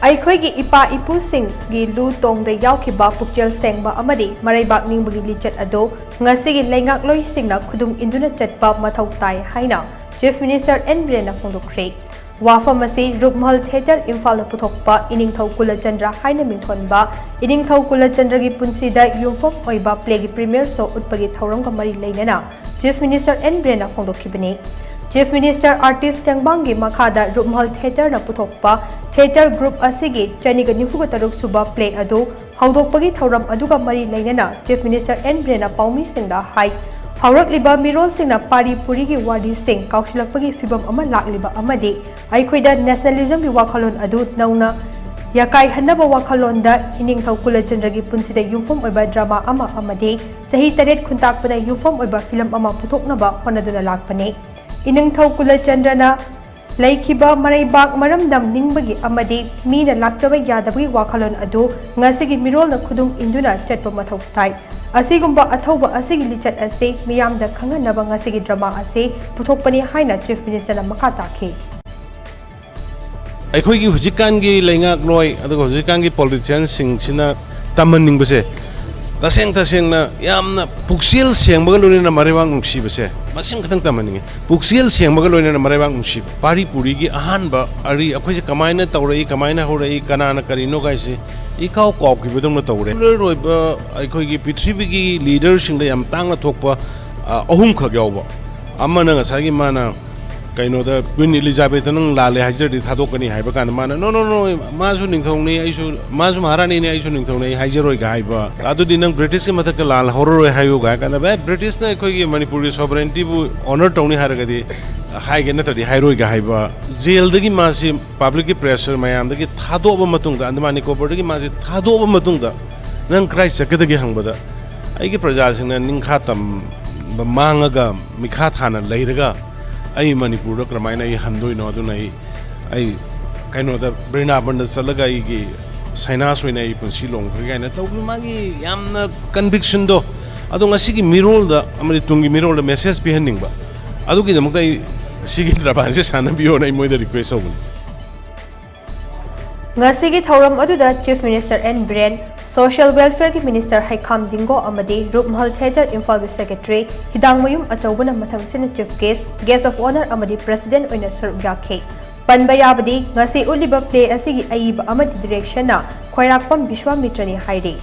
Eikhoigi Ipa-Ipu Singgi Lu Tongda Yaokhiba Pukchel Sengba Amadi Mareibak Ningbagi Lichat ado Ngasigi Leingakloi Singna Khudung Induna Chatpa Mathou haina Chief Minister Biren phongdokkhre Wafamasi Rukmal Theater Imphal Puthokpa Iningthau Kulachandra haina mingthonba Iningthau Kulachandra gi punsida yumfom oiba play premier show utpagi thauramga mari leinana Chief Minister Biren phongdokhibani Chief Minister Artist Tengbangi Makhada Rukmal Theater na puthokpa Theater Group asigi Chaniga Nifuga Taruk Suba play adu Haudokpagi Thauram Aduga Mari Lainana Chief Minister Biren Paumi Singda Hai Haurakliba Mirol Singna Manipuri gi Wadi Sing Kaushilakpagi Fibam Ama Lakliba Amadi Eikhoida Nationalism gi Wakhalon adu Nauna Yakai Hanaba Wakhalonda Iningthau Kulachandra gi Punsida Yumfom Oiba Drama Ama Amadi Chahi Taret Khuntakpada Yumfom Oiba Film Ama Puthoknaba Honaduna Lakpani Iningthau Kulachandrana Yaokhiba Mareibak Maramdam Ningbagi Amadi Mina Lakchawa Yadabi Wakhalon adu Ngasigi Mirol na Khudung Induna Chatpa Mathou Asigumba Athauba Asigi Lichat ase Miyamda Khanganaba Ngasigi drama ase Puthokpani haina Chief Minister na Makatake Eikhoigi Hujikangi Leingakloi aduga Hujikangi politicians sina tamaningbase taseng na yamna Pukchel Shengba loina Mareibak nungsibase masing khatang tamaningi Pukchel Shengba loina Mareibak nungsib Manipuri gi ahanba ari akhoi kamaina tawrei kamaina horai kanana karino gaise ikau ki bedong na tawre roiba Eikhoigi Prithivigi leader sing da yam tangna thokpa ahum kha gyawba amana ngasagi mana kaino da Queen Elizabeth nang lale hajar di thadokani haiba kan mana no masu ningthongni aisu masu maharani ni aisu ningthongni hajaroi ga haiba adu dinang British ki mathak lal horoi hayo ga kana ba British na Eikhoigi Manipuri sovereignty bu honor tawni harga di haige na tadi hairoi ga haiba jail dagi masi public pressure mayam dagi thadoba matung da andamani cover dagi masi thadoba matung da nang cry sakadagi hangbada aigi praja singna ningkha tam mangaga mikha thana leiraga ai Manipur kramaina ai handoi no aduna ai kaino da Brinaban da salaga ai gi saina soina ai punsi long gaina taw magi yamna conviction do adu ngasigi mirol da amari tungi mirol da message bi handingba adu gi damakta ai sigi draban se sana biyo na moi da request awun Ngasigi thauram aduda Chief Minister Biren Social Welfare Minister Haikam Dingo Amadi Rukmal Theater Imphal Secretary Hidang Mayum Achobuna Mathang Sina Chief Guest of Honor Amadi President Oina Saruk Yakhe Panbayabadi Ngasi Uliba Play Asigi Aiba Amadi Direction na Khairakpam Vishwamitrani Hairi